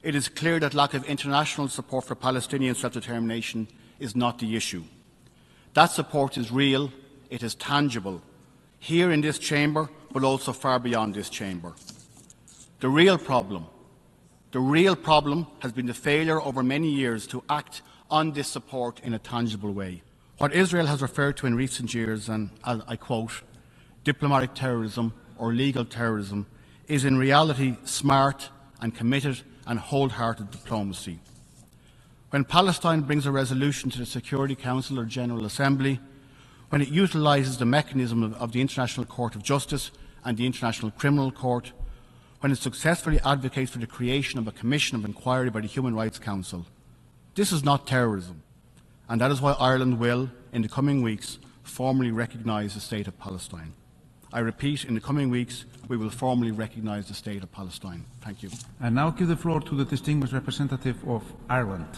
It is clear that lack of international support for Palestinian self-determination is not the issue. That support is real, it is tangible, here in this chamber, but also far beyond this chamber. The real problem has been the failure over many years to act on this support in a tangible way. What Israel has referred to in recent years, and I quote, diplomatic terrorism or legal terrorism, is in reality smart and committed and wholehearted diplomacy. When Palestine brings a resolution to the Security Council or General Assembly, when it utilises the mechanism of the International Court of Justice and the International Criminal Court, when it successfully advocates for the creation of a commission of inquiry by the Human Rights Council, this is not terrorism, and that is why Ireland will, in the coming weeks, formally recognise the State of Palestine. I repeat, in the coming weeks, we will formally recognise the State of Palestine. Thank you. I now give the floor to the distinguished representative of Ireland.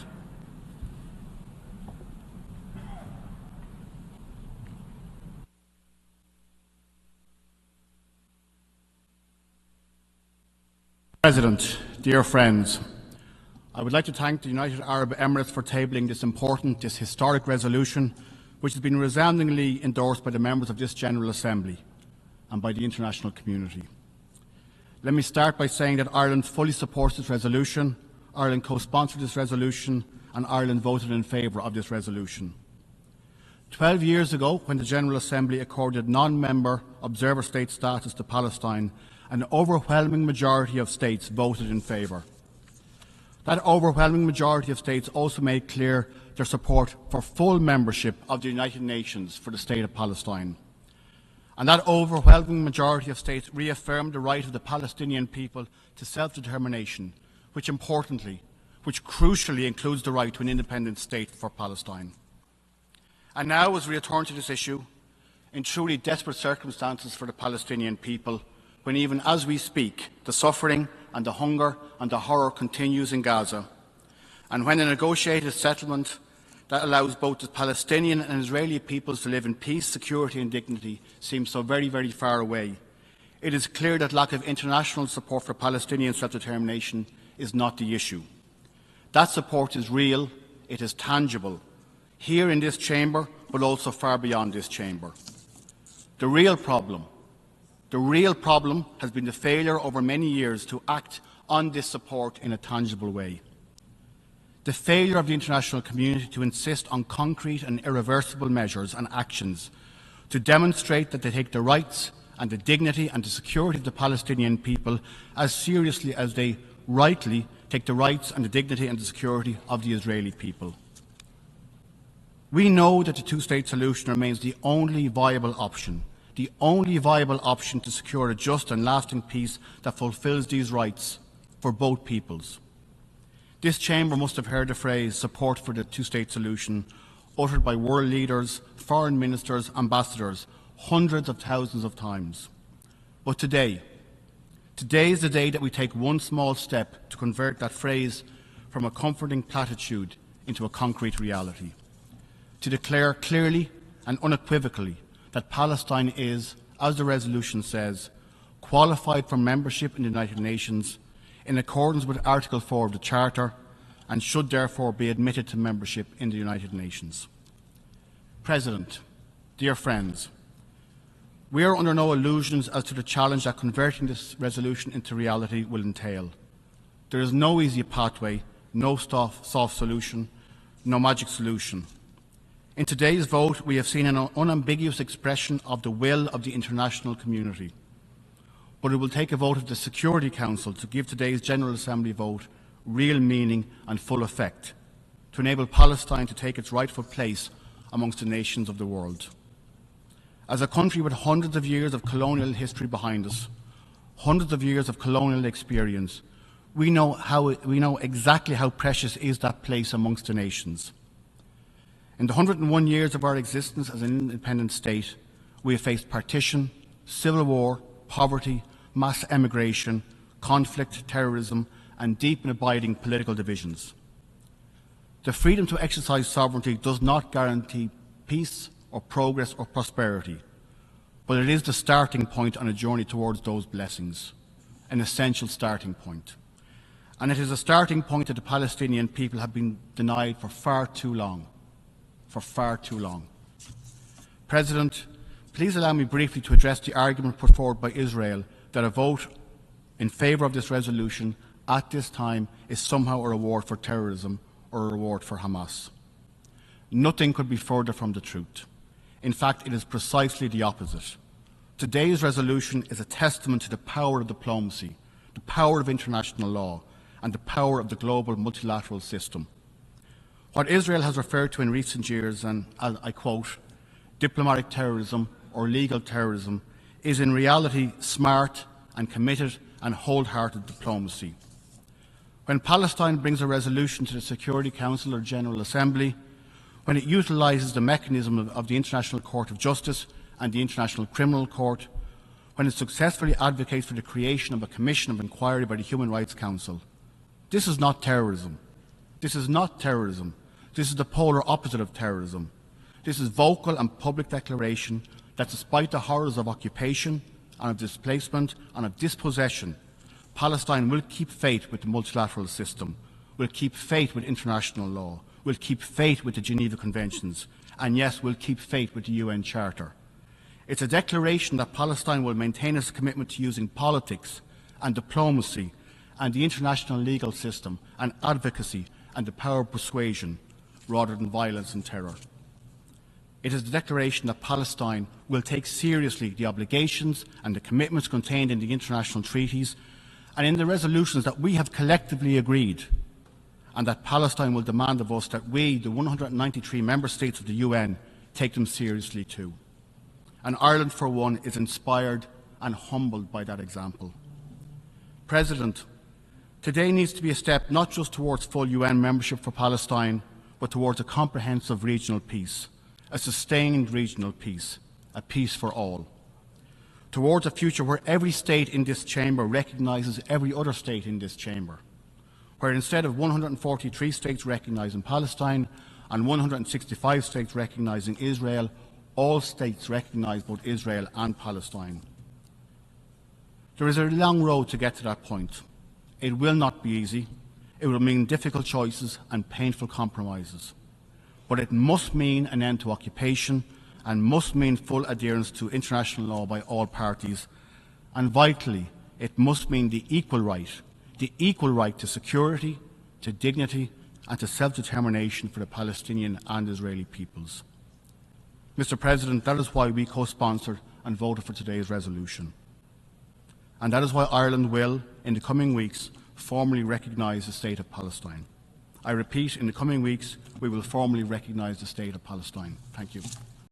President, dear friends, I would like to thank the United Arab Emirates for tabling this historic resolution, which has been resoundingly endorsed by the members of this General Assembly and by the international community. Let me start by saying that Ireland fully supports this resolution, Ireland co-sponsored this resolution, and Ireland voted in favour of this resolution. 12 years ago, when the General Assembly accorded non-member observer state status to Palestine, an overwhelming majority of states voted in favour. That overwhelming majority of states also made clear their support for full membership of the United Nations for the State of Palestine. And that overwhelming majority of states reaffirmed the right of the Palestinian people to self-determination, which crucially includes the right to an independent state for Palestine. And now, as we return to this issue, in truly desperate circumstances for the Palestinian people, when even as we speak, the suffering and the hunger and the horror continues in Gaza, and when a negotiated settlement that allows both the Palestinian and Israeli peoples to live in peace, security and dignity seems so very, very far away, it is clear that lack of international support for Palestinian self-determination is not the issue. That support is real, it is tangible, here in this chamber, but also far beyond this chamber. The real problem has been the failure over many years to act on this support in a tangible way. The failure of the international community to insist on concrete and irreversible measures and actions to demonstrate that they take the rights and the dignity and the security of the Palestinian people as seriously as they rightly take the rights and the dignity and the security of the Israeli people. We know that the two-state solution remains the only viable option to secure a just and lasting peace that fulfills these rights for both peoples. This chamber must have heard the phrase support for the two-state solution uttered by world leaders, foreign ministers, ambassadors, hundreds of thousands of times. But today is the day that we take one small step to convert that phrase from a comforting platitude into a concrete reality, to declare clearly and unequivocally that Palestine is, as the resolution says, qualified for membership in the United Nations in accordance with Article 4 of the Charter and should therefore be admitted to membership in the United Nations. President, dear friends, we are under no illusions as to the challenge that converting this resolution into reality will entail. There is no easy pathway, no soft solution, no magic solution. In today's vote, we have seen an unambiguous expression of the will of the international community. But it will take a vote of the Security Council to give today's General Assembly vote real meaning and full effect, to enable Palestine to take its rightful place amongst the nations of the world. As a country with hundreds of years of colonial history behind us, hundreds of years of colonial experience, we know exactly how precious is that place amongst the nations. In the 101 years of our existence as an independent state, we have faced partition, civil war, poverty, mass emigration, conflict, terrorism, and deep and abiding political divisions. The freedom to exercise sovereignty does not guarantee peace or progress or prosperity, but it is the starting point on a journey towards those blessings, an essential starting point. And it is a starting point that the Palestinian people have been denied for far too long. For far too long. President, please allow me briefly to address the argument put forward by Israel that a vote in favour of this resolution at this time is somehow a reward for terrorism or a reward for Hamas. Nothing could be further from the truth. In fact, it is precisely the opposite. Today's resolution is a testament to the power of diplomacy, the power of international law, and the power of the global multilateral system. What Israel has referred to in recent years, and I quote, diplomatic terrorism or legal terrorism, is in reality smart and committed and wholehearted diplomacy. When Palestine brings a resolution to the Security Council or General Assembly, when it utilises the mechanism of the International Court of Justice and the International Criminal Court, when it successfully advocates for the creation of a commission of inquiry by the Human Rights Council, this is not terrorism. This is not terrorism. This is the polar opposite of terrorism. This is vocal and public declaration that despite the horrors of occupation and of displacement and of dispossession, Palestine will keep faith with the multilateral system, will keep faith with international law, will keep faith with the Geneva Conventions, and yes, will keep faith with the UN Charter. It's a declaration that Palestine will maintain its commitment to using politics and diplomacy and the international legal system and advocacy and the power of persuasion rather than violence and terror. It is the declaration that Palestine will take seriously the obligations and the commitments contained in the international treaties and in the resolutions that we have collectively agreed, and that Palestine will demand of us that we, the 193 member states of the UN, take them seriously too. And Ireland, for one, is inspired and humbled by that example. President, today needs to be a step not just towards full UN membership for Palestine, but towards a comprehensive regional peace, a sustained regional peace, a peace for all. Towards a future where every state in this chamber recognises every other state in this chamber, where instead of 143 states recognising Palestine and 165 states recognising Israel, all states recognise both Israel and Palestine. There is a long road to get to that point. It will not be easy. It will mean difficult choices and painful compromises. But it must mean an end to occupation and must mean full adherence to international law by all parties. And vitally, it must mean the equal right to security, to dignity, and to self-determination for the Palestinian and Israeli peoples. Mr. President, that is why we co-sponsored and voted for today's resolution. And that is why Ireland will, in the coming weeks, formally recognise the State of Palestine. I repeat, in the coming weeks, we will formally recognise the State of Palestine. Thank you.